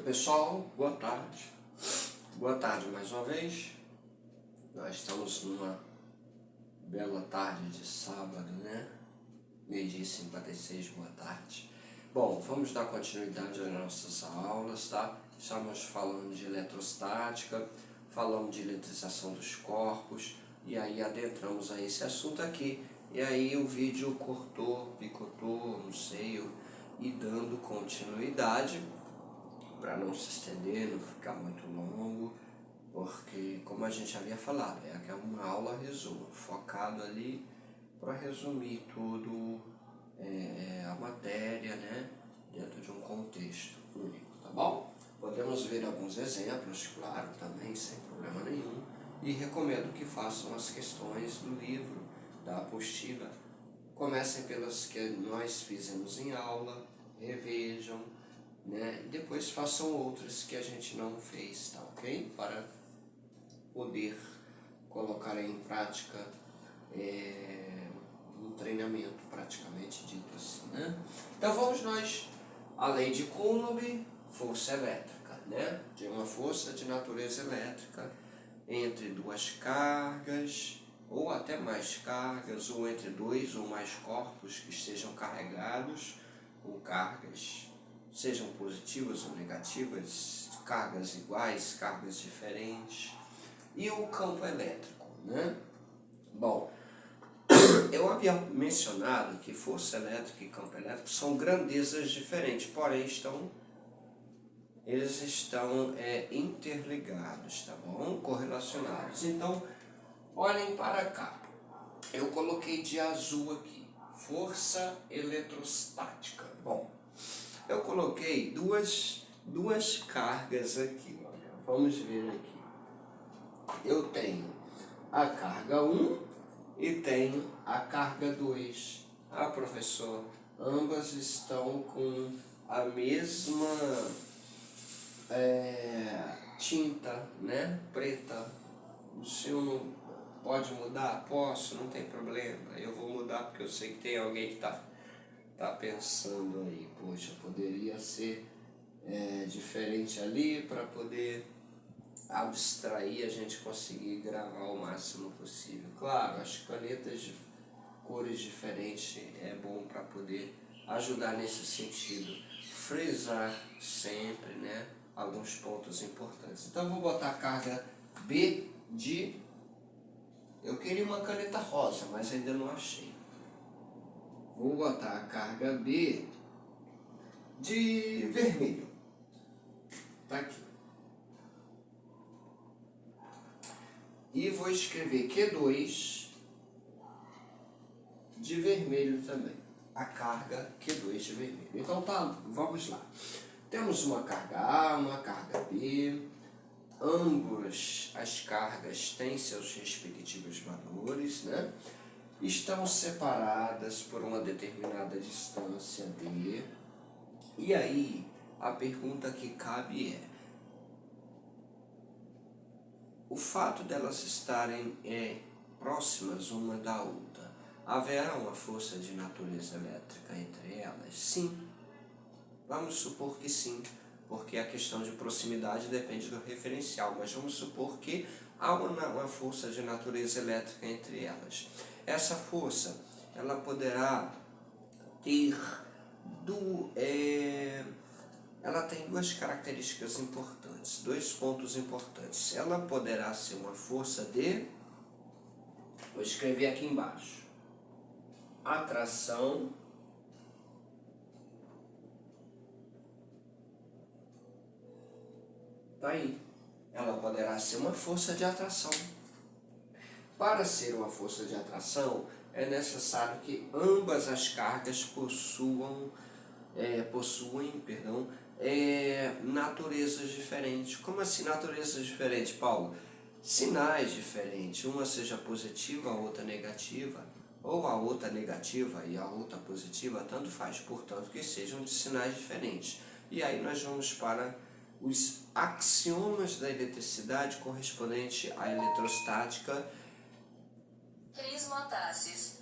Pessoal, boa tarde. Boa tarde mais uma vez. Nós estamos numa bela tarde de sábado, né? 12h56, boa tarde. Bom, vamos dar continuidade às nossas aulas, tá? Estamos falando de eletrostática, falamos de eletrização dos corpos, e aí adentramos a esse assunto aqui. E aí o vídeo cortou, picotou, não sei, e dando continuidade, para não se estender, não ficar muito longo, porque, como a gente havia falado, é uma aula resumo, focado ali para resumir tudo a matéria, né, dentro de um contexto único, tá bom? Podemos ver alguns exemplos, claro, também, sem problema nenhum, e recomendo que façam as questões do livro, da apostila. Comecem pelas que nós fizemos em aula, revejam, né? E depois façam outras que a gente não fez, tá ok? Para poder colocar em prática um treinamento praticamente dito assim, né? Então vamos nós, a lei de Coulomb, força elétrica, né? De uma força de natureza elétrica entre duas cargas, ou até mais cargas, ou entre dois ou mais corpos que estejam carregados, ou cargas, sejam positivas ou negativas, cargas iguais, cargas diferentes, e o campo elétrico, né? Bom, eu havia mencionado que força elétrica e campo elétrico são grandezas diferentes, porém eles estão interligados, tá bom? Correlacionados. Então, olhem para cá. Eu coloquei de azul aqui, força eletrostática. Bom, eu coloquei duas cargas aqui, olha. Vamos ver aqui. Eu tenho a carga 1 e tenho a carga 2. Ah, professor, ambas estão com a mesma tinta, né? Preta. O seu não pode mudar? Posso, não tem problema. Eu vou mudar porque eu sei que tem alguém que tá pensando aí, poxa, poderia ser diferente ali para poder abstrair, a gente conseguir gravar o máximo possível. Claro, as canetas de cores diferentes é bom para poder ajudar nesse sentido. Frisar sempre, né, alguns pontos importantes. Então vou botar a carga B de... Eu queria uma caneta rosa, mas ainda não achei. Vou botar a carga B de vermelho. Tá aqui. E vou escrever Q2 de vermelho também. A carga Q2 de vermelho. Então tá, vamos lá. Temos uma carga A, uma carga B. Ambas as cargas têm seus respectivos valores, né? Estão separadas por uma determinada distância D. E aí, a pergunta que cabe é: o fato delas estarem próximas uma da outra, haverá uma força de natureza elétrica entre elas? Sim. Vamos supor que sim, porque a questão de proximidade depende do referencial, mas vamos supor que há uma força de natureza elétrica entre elas. Essa força, ela poderá ter ela tem duas características importantes, dois pontos importantes. Ela poderá ser uma força de, vou escrever aqui embaixo, atração tá aí. Ela poderá ser uma força de atração. Para ser uma força de atração, é necessário que ambas as cargas possuem naturezas diferentes. Como assim naturezas diferentes, Paulo? Sinais diferentes. Uma seja positiva, a outra negativa, ou a outra negativa e a outra positiva, tanto faz. Portanto, que sejam de sinais diferentes. E aí nós vamos para os axiomas da eletricidade correspondente à eletrostática,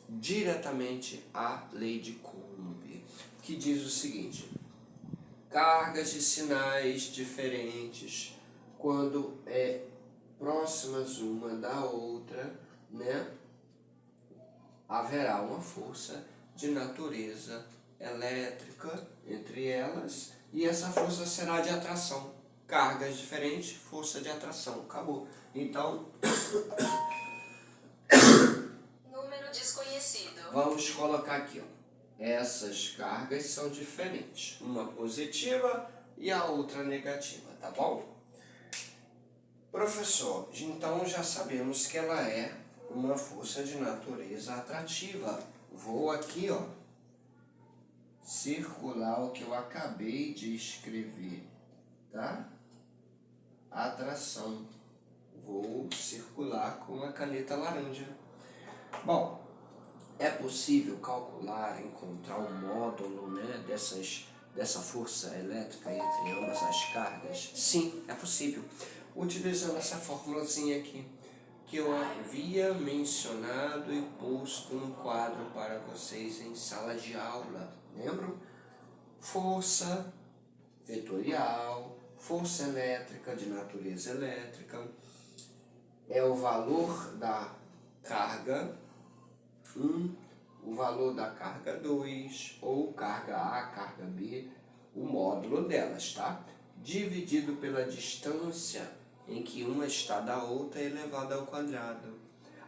diretamente à lei de Coulomb, que diz o seguinte: cargas de sinais diferentes, quando próximas uma da outra, né, haverá uma força de natureza elétrica entre elas, e essa força será de atração. Cargas diferentes, força de atração. Acabou. Então, número desconhecido. Vamos colocar aqui, ó. Essas cargas são diferentes. Uma positiva e a outra negativa, tá bom? Professor, então já sabemos que ela é uma força de natureza atrativa. Vou aqui, ó, circular o que eu acabei de escrever, tá? Atração. Vou circular com a caneta laranja. Bom, é possível calcular, encontrar um módulo, né, dessa força elétrica entre ambas as cargas? Sim, é possível. Utilizando essa formulazinha aqui, que eu havia mencionado e posto no quadro para vocês em sala de aula. Lembram? Força vetorial, força elétrica de natureza elétrica, é o valor da carga 1, o valor da carga 2, ou carga A, carga B, o módulo delas, tá? Dividido pela distância em que uma está da outra elevada ao quadrado.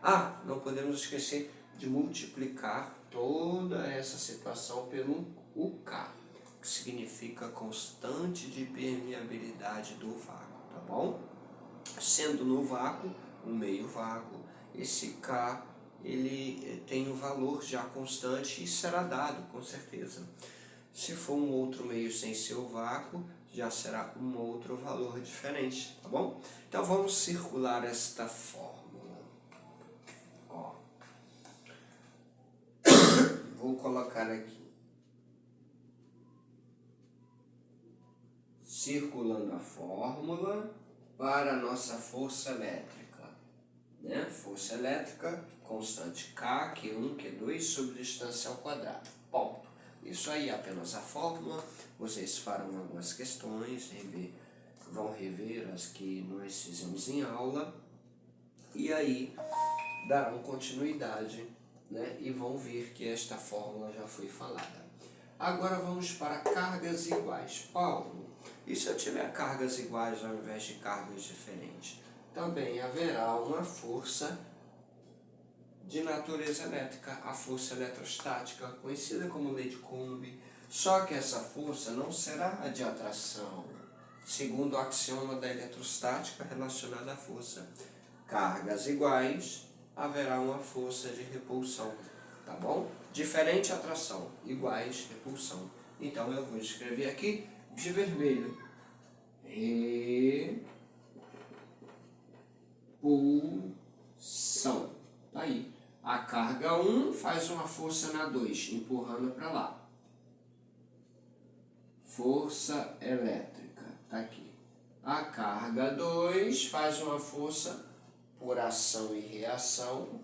Ah, não podemos esquecer de multiplicar toda essa situação pelo UK, que significa constante de permeabilidade do vácuo, tá bom? Sendo no vácuo, um meio vácuo, esse K ele tem um valor já constante e será dado, com certeza. Se for um outro meio sem ser o vácuo, já será um outro valor diferente, tá bom? Então vamos circular esta fórmula. Ó. Vou colocar aqui. Circulando a fórmula para a nossa força elétrica. Né? Força elétrica, constante K, Q1, Q2 sobre distância ao quadrado. Ponto. Isso aí é apenas a fórmula. Vocês farão algumas questões, vão rever as que nós fizemos em aula, e aí darão continuidade, né? E vão ver que esta fórmula já foi falada. Agora vamos para cargas iguais. Paulo, e se eu tiver cargas iguais ao invés de cargas diferentes? Também haverá uma força de natureza elétrica, a força eletrostática, conhecida como lei de Coulomb. Só que essa força não será a de atração, segundo o axioma da eletrostática relacionada à força. Cargas iguais, haverá uma força de repulsão, tá bom? Diferente atração, iguais repulsão. Então eu vou escrever aqui de vermelho. Repulsão. Tá aí. A carga 1 faz uma força na 2, empurrando para lá. Força elétrica, tá aqui. A carga 2 faz uma força por ação e reação,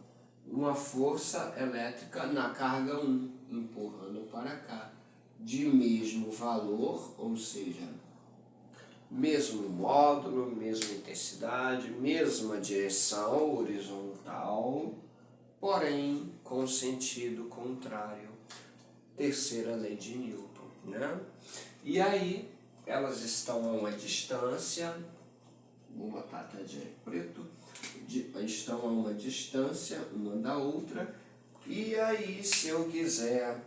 uma força elétrica na carga 1, empurrando para cá. De mesmo valor, ou seja, mesmo módulo, mesma intensidade, mesma direção horizontal, porém com sentido contrário. Terceira lei de Newton, né? E aí, elas estão a uma distância, vou botar até de preto, estão a uma distância uma da outra, e aí se eu quiser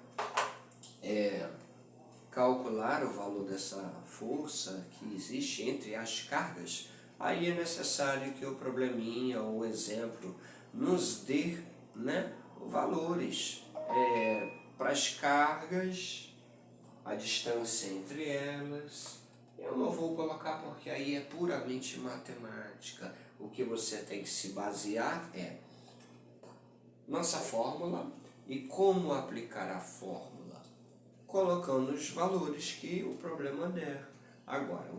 calcular o valor dessa força que existe entre as cargas, aí é necessário que o probleminha ou o exemplo nos dê, né, valores para as cargas, a distância entre elas. Eu não vou colocar porque aí é puramente matemática. O que você tem que se basear é nossa fórmula e como aplicar a fórmula, colocando os valores que o problema der. Agora,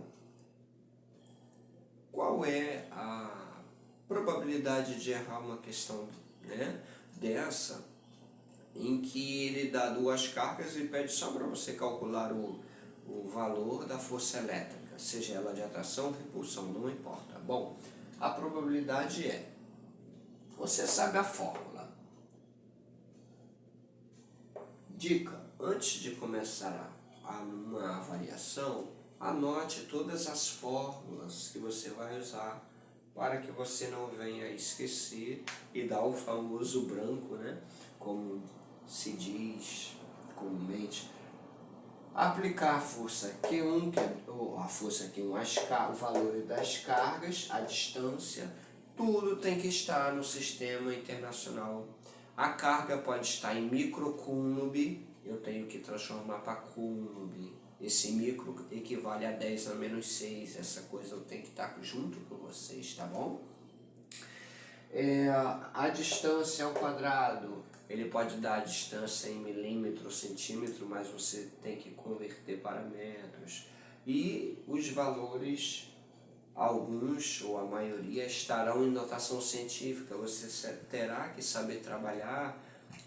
qual é a probabilidade de errar uma questão, né, dessa, em que ele dá duas cargas e pede só para você calcular o valor da força elétrica, seja ela de atração ou repulsão, não importa. Bom, a probabilidade é, você sabe a fórmula. Dica, antes de começar uma avaliação, anote todas as fórmulas que você vai usar para que você não venha esquecer e dar o famoso branco, né? Como se diz comumente. Aplicar a força Q1, o valor das cargas, a distância, tudo tem que estar no sistema internacional. A carga pode estar em microcoulomb, eu tenho que transformar para coulomb. Esse micro equivale a 10 a menos 6, essa coisa eu tenho que estar junto com vocês, tá bom? A distância ao quadrado, ele pode dar a distância em milímetro ou centímetro, mas você tem que converter para metros. E os valores, alguns ou a maioria, estarão em notação científica. Você terá que saber trabalhar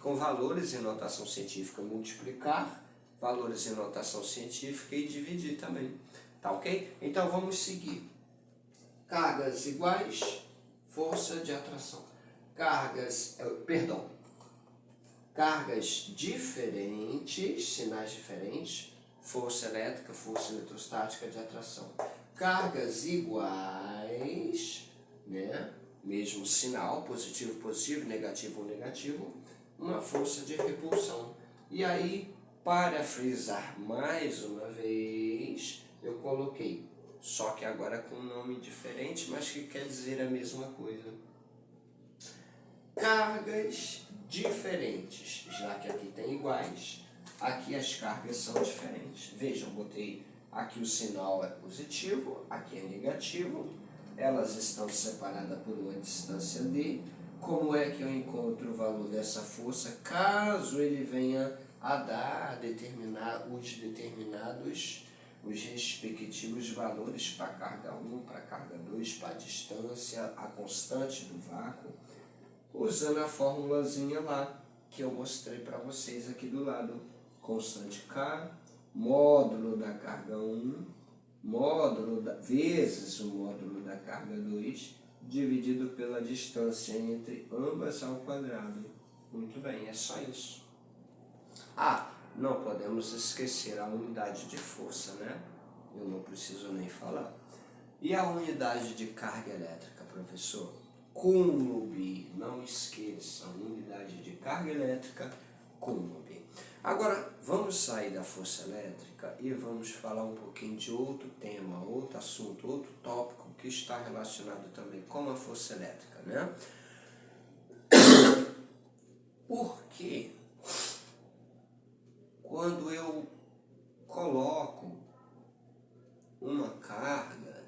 com valores em notação científica, multiplicar valores em notação científica e dividir também. Tá ok? Então vamos seguir. Cargas iguais, força de atração. Cargas diferentes, sinais diferentes, força elétrica, força eletrostática de atração. Cargas iguais, né? Mesmo sinal, positivo, positivo, negativo, negativo, uma força de repulsão. E aí, para frisar mais uma vez, eu coloquei, só que agora com um nome diferente, mas que quer dizer a mesma coisa. Cargas diferentes, já que aqui tem iguais, aqui as cargas são diferentes. Vejam, botei aqui o sinal é positivo, aqui é negativo, elas estão separadas por uma distância d. Como é que eu encontro o valor dessa força, caso ele venha a dar os respectivos valores para carga 1, para carga 2, para a distância, a constante do vácuo, usando a formulazinha lá que eu mostrei para vocês aqui do lado. Constante K, módulo da carga 1, vezes o módulo da carga 2, dividido pela distância entre ambas ao quadrado. Muito bem, é só isso. Não podemos esquecer a unidade de força, né? Eu não preciso nem falar. E a unidade de carga elétrica, professor? Coulomb, não esqueçam, unidade de carga elétrica, Coulomb. Agora, vamos sair da força elétrica e vamos falar um pouquinho de outro tema, outro assunto, outro tópico que está relacionado também com a força elétrica, né? Porque quando eu coloco uma carga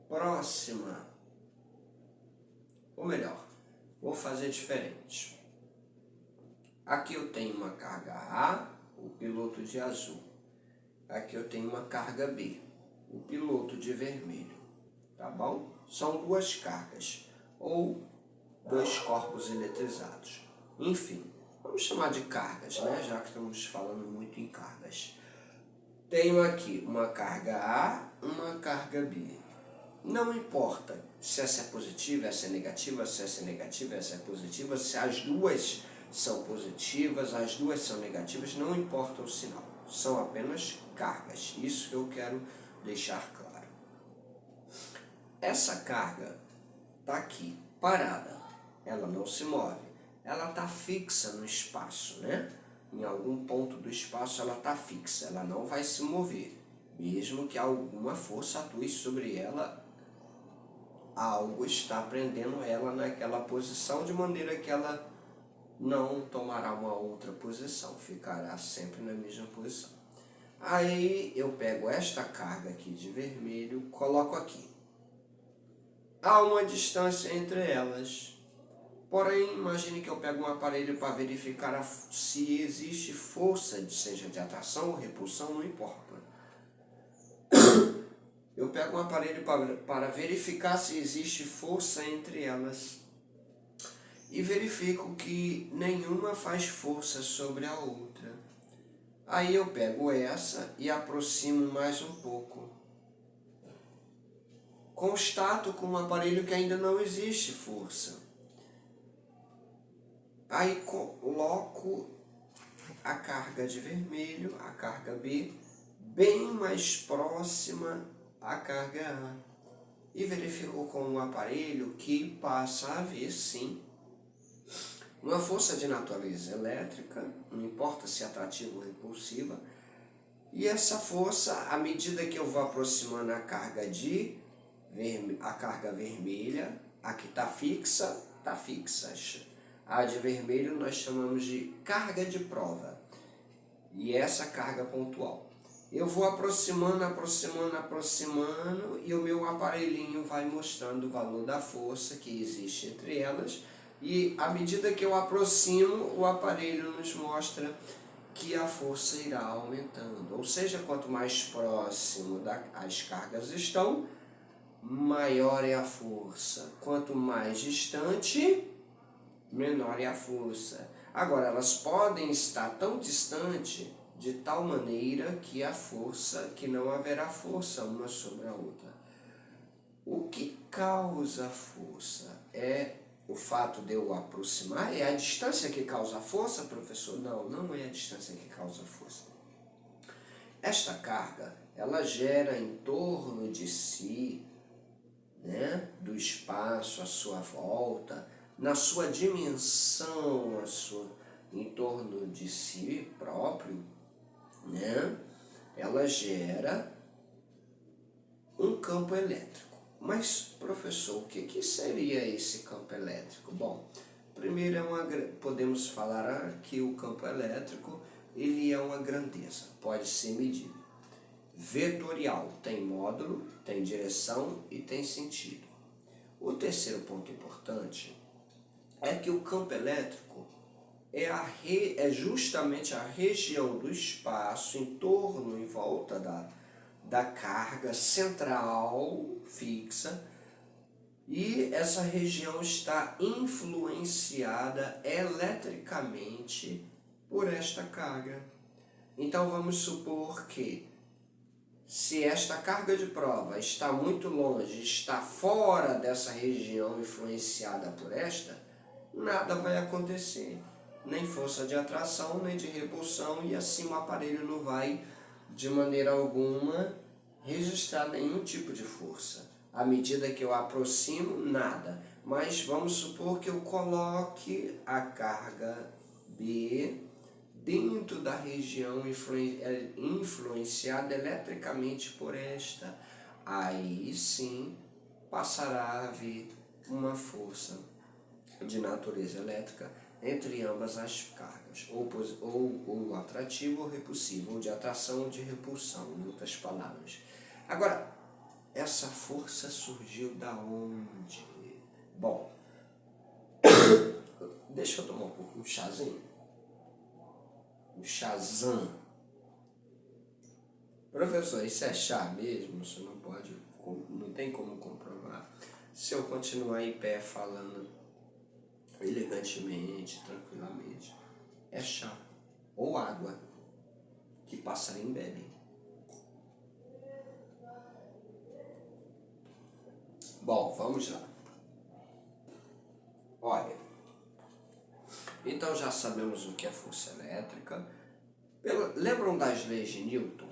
próxima, ou melhor, vou fazer diferente. Aqui eu tenho uma carga A, o piloto de azul. Aqui eu tenho uma carga B, o piloto de vermelho. Tá bom? São duas cargas, ou dois corpos eletrizados. Enfim, vamos chamar de cargas, né? Já que estamos falando muito em cargas. Tenho aqui uma carga A, uma carga B. Não importa se essa é positiva, essa é negativa, se essa é negativa, essa é positiva, se as duas são positivas, as duas são negativas, não importa o sinal. São apenas cargas. Isso que eu quero deixar claro. Essa carga está aqui, parada. Ela não se move. Ela está fixa no espaço, né? Em algum ponto do espaço ela está fixa. Ela não vai se mover. Mesmo que alguma força atue sobre ela, algo está prendendo ela naquela posição, de maneira que ela não tomará uma outra posição, ficará sempre na mesma posição. Aí eu pego esta carga aqui de vermelho, coloco aqui. Há uma distância entre elas. Porém, imagine que eu pego um aparelho para verificar se existe força, seja de atração ou repulsão, não importa. Eu pego um aparelho para verificar se existe força entre elas. E verifico que nenhuma faz força sobre a outra. Aí eu pego essa e aproximo mais um pouco. Constato com um aparelho que ainda não existe força. Aí coloco a carga de vermelho, a carga B, bem mais próxima à carga A. E verifico com o aparelho que passa a haver, sim, uma força de natureza elétrica, não importa se atrativa ou repulsiva, e essa força, à medida que eu vou aproximando a carga vermelha, a que está fixa, está fixa. A de vermelho nós chamamos de carga de prova, e essa carga pontual. Eu vou aproximando, e o meu aparelhinho vai mostrando o valor da força que existe entre elas, e à medida que eu aproximo, o aparelho nos mostra que a força irá aumentando. Ou seja, quanto mais próximo as cargas estão, maior é a força. Quanto mais distante, menor é a força. Agora, elas podem estar tão distante de tal maneira que não haverá força uma sobre a outra. O que causa a força é o fato de eu aproximar? É a distância que causa a força, professor? Não, não é a distância que causa a força. Esta carga, ela gera em torno de si, né, do espaço à sua volta, na sua dimensão, em torno de si próprio, né, ela gera um campo elétrico. Mas, professor, o que seria esse campo elétrico? Bom, primeiro podemos falar que o campo elétrico ele é uma grandeza, pode ser medido. Vetorial, tem módulo, tem direção e tem sentido. O terceiro ponto importante é que o campo elétrico é justamente a região do espaço em torno, em volta da carga central fixa, e essa região está influenciada eletricamente por esta carga. Então vamos supor que se esta carga de prova está muito longe, está fora dessa região influenciada por esta, nada vai acontecer. Nem força de atração, nem de repulsão, e assim o aparelho não vai, de maneira alguma, registrar nenhum tipo de força. À medida que eu aproximo, nada. Mas vamos supor que eu coloque a carga B dentro da região influenciada eletricamente por esta. Aí sim passará a haver uma força de natureza elétrica entre ambas as cargas, ou atrativo ou repulsivo, ou de atração ou de repulsão, em outras palavras. Agora, essa força surgiu da onde? Bom, deixa eu tomar um chazinho. O chazão. Professor, isso é chá mesmo? Você não tem como comprovar. Se eu continuar em pé falando elegantemente, tranquilamente, é chá ou água que passarinho bebe. Bom, vamos lá. Olha, então já sabemos o que é força elétrica. Lembram das leis de Newton?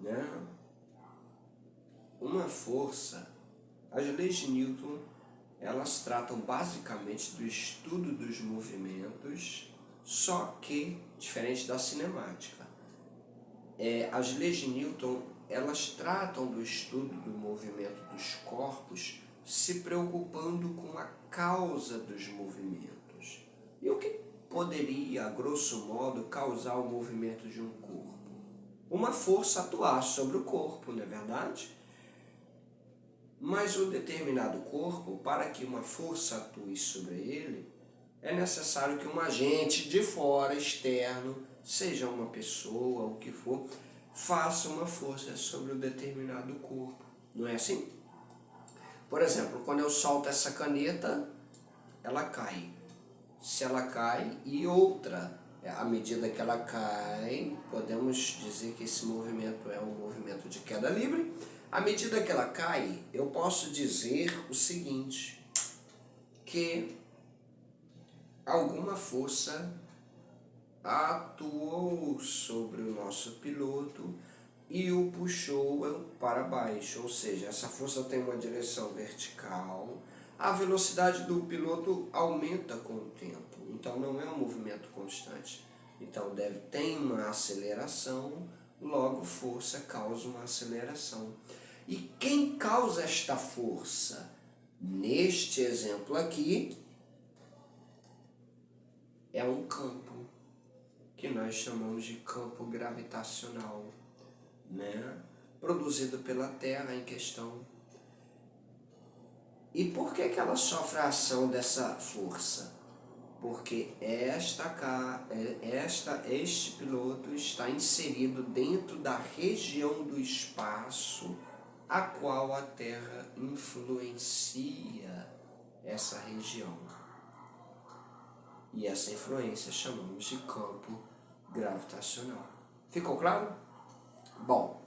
Né? Uma força, as leis de Newton, elas tratam basicamente do estudo dos movimentos, só que diferente da cinemática. As leis de Newton, elas tratam do estudo do movimento dos corpos, se preocupando com a causa dos movimentos. E o que poderia, a grosso modo, causar o movimento de um corpo? Uma força atuar sobre o corpo, não é verdade? Mas o determinado corpo, para que uma força atue sobre ele, é necessário que um agente de fora, externo, seja uma pessoa, o que for, faça uma força sobre o determinado corpo. Não é assim? Por exemplo, quando eu solto essa caneta, ela cai. Se ela cai e outra À medida que ela cai, podemos dizer que esse movimento é um movimento de queda livre. À medida que ela cai, eu posso dizer o seguinte, que alguma força atuou sobre o nosso piloto e o puxou para baixo, ou seja, essa força tem uma direção vertical, a velocidade do piloto aumenta com o tempo, então não é um movimento constante. Então tem uma aceleração, logo força causa uma aceleração. E quem causa esta força? Neste exemplo aqui, é um campo, que nós chamamos de campo gravitacional, né? Produzido pela Terra em questão. E por que ela sofre a ação dessa força? Porque este piloto está inserido dentro da região do espaço a qual a Terra influencia essa região. E essa influência chamamos de campo gravitacional. Ficou claro? Bom,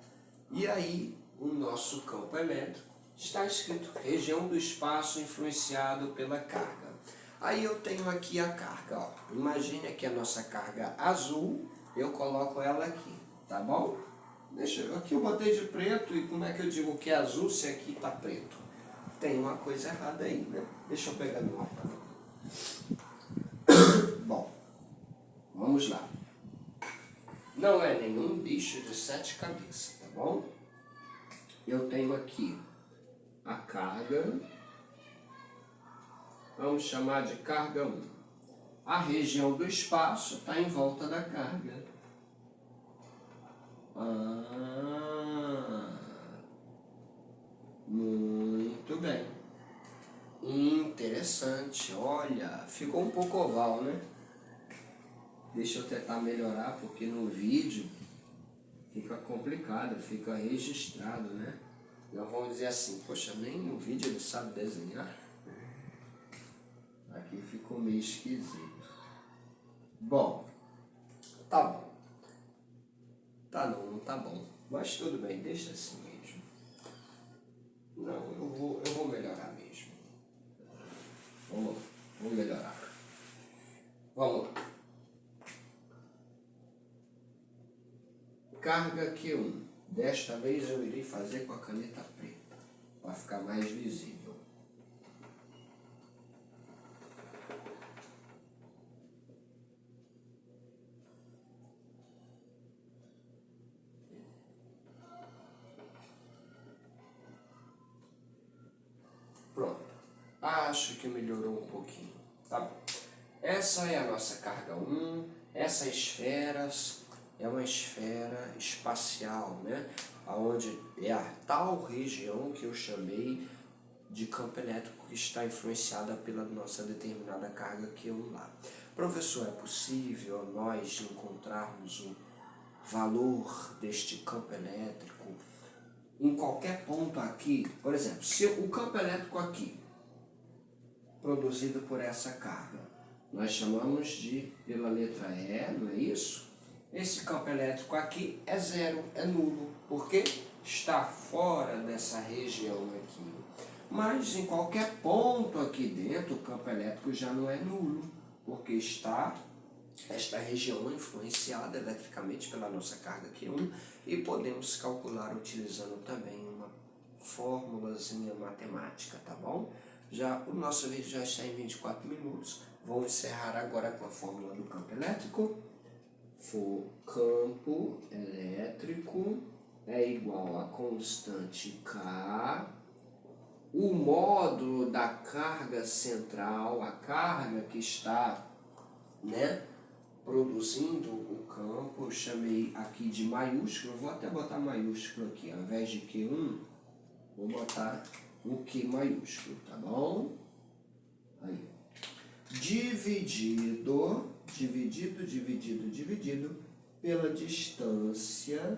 e aí o nosso campo elétrico está escrito região do espaço influenciado pela carga. Aí eu tenho aqui a carga, ó. Imagine aqui a nossa carga azul, eu coloco ela aqui, tá bom? Aqui eu botei de preto, e como é que eu digo que é azul se aqui está preto? Tem uma coisa errada aí, né? Deixa eu pegar meu mapa. Bom, vamos lá. Não é nenhum bicho de 7 cabeças, tá bom? Eu tenho aqui a carga, vamos chamar de carga 1. A região do espaço está em volta da carga. Muito bem. Interessante, olha, ficou um pouco oval, né? Deixa eu tentar melhorar, porque no vídeo fica complicado, fica registrado, né? Nós vamos dizer assim, poxa, nem no vídeo ele sabe desenhar. Aqui ficou meio esquisito. Bom, tá bom. Tá não tá bom. Mas tudo bem, deixa assim mesmo. Não, eu vou melhorar mesmo. Vou melhorar. Vamos lá. Carga Q1. Desta vez eu irei fazer com a caneta preta, para ficar mais visível. Pronto. Acho que melhorou um pouquinho. Tá bom. Essa é a nossa carga 1. Essa esfera é uma esfera espacial, né? Onde é a tal região que eu chamei de campo elétrico que está influenciada pela nossa determinada carga Q1 lá. Professor, é possível nós encontrarmos o valor deste campo elétrico em qualquer ponto aqui? Por exemplo, se o campo elétrico aqui, produzido por essa carga, nós chamamos de, pela letra E, não é isso? Esse campo elétrico aqui é zero, é nulo, porque está fora dessa região aqui. Mas em qualquer ponto aqui dentro, o campo elétrico já não é nulo, porque está esta região influenciada eletricamente pela nossa carga Q1 e podemos calcular utilizando também uma formulazinha matemática, tá bom? O nosso vídeo já está em 24 minutos. Vou encerrar agora com a fórmula do campo elétrico. Campo elétrico é igual a constante K, o módulo da carga central, a carga que está, né, produzindo o campo, eu chamei aqui de maiúsculo, vou até botar maiúsculo aqui, ao invés de Q1, vou botar o Q maiúsculo, tá bom? Aí. Dividido pela distância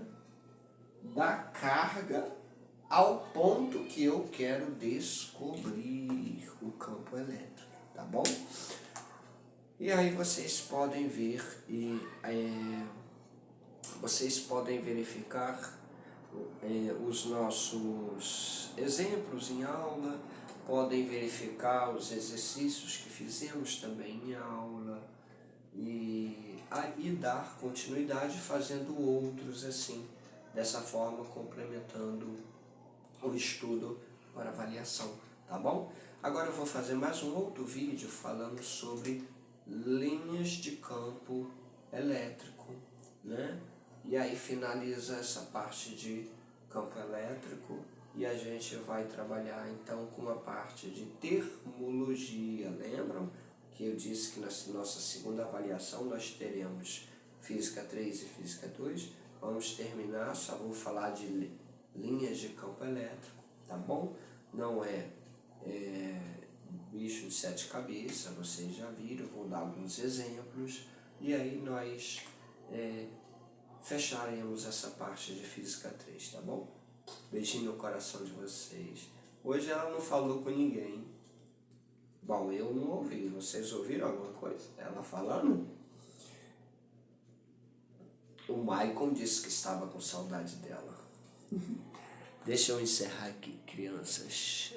da carga ao ponto que eu quero descobrir o campo elétrico, tá bom? E aí vocês podem ver e vocês podem verificar os nossos exemplos em aula, podem verificar os exercícios que fizemos também em aula e dar continuidade fazendo outros assim, dessa forma complementando o estudo para avaliação, tá bom? Agora eu vou fazer mais um outro vídeo falando sobre linhas de campo elétrico, né? E aí finaliza essa parte de campo elétrico e a gente vai trabalhar então com a parte de termologia. Lembram que eu disse que na nossa segunda avaliação nós teremos Física 3 e Física 2? Vamos terminar, só vou falar de linhas de campo elétrico, tá bom? Não é bicho de 7 cabeças, vocês já viram, vou dar alguns exemplos e aí nós fecharemos essa parte de Física 3, tá bom? Beijinho no coração de vocês. Hoje ela não falou com ninguém. Bom, eu não ouvi. Vocês ouviram alguma coisa? Ela falando? O Maicon disse que estava com saudade dela. Deixa eu encerrar aqui, crianças.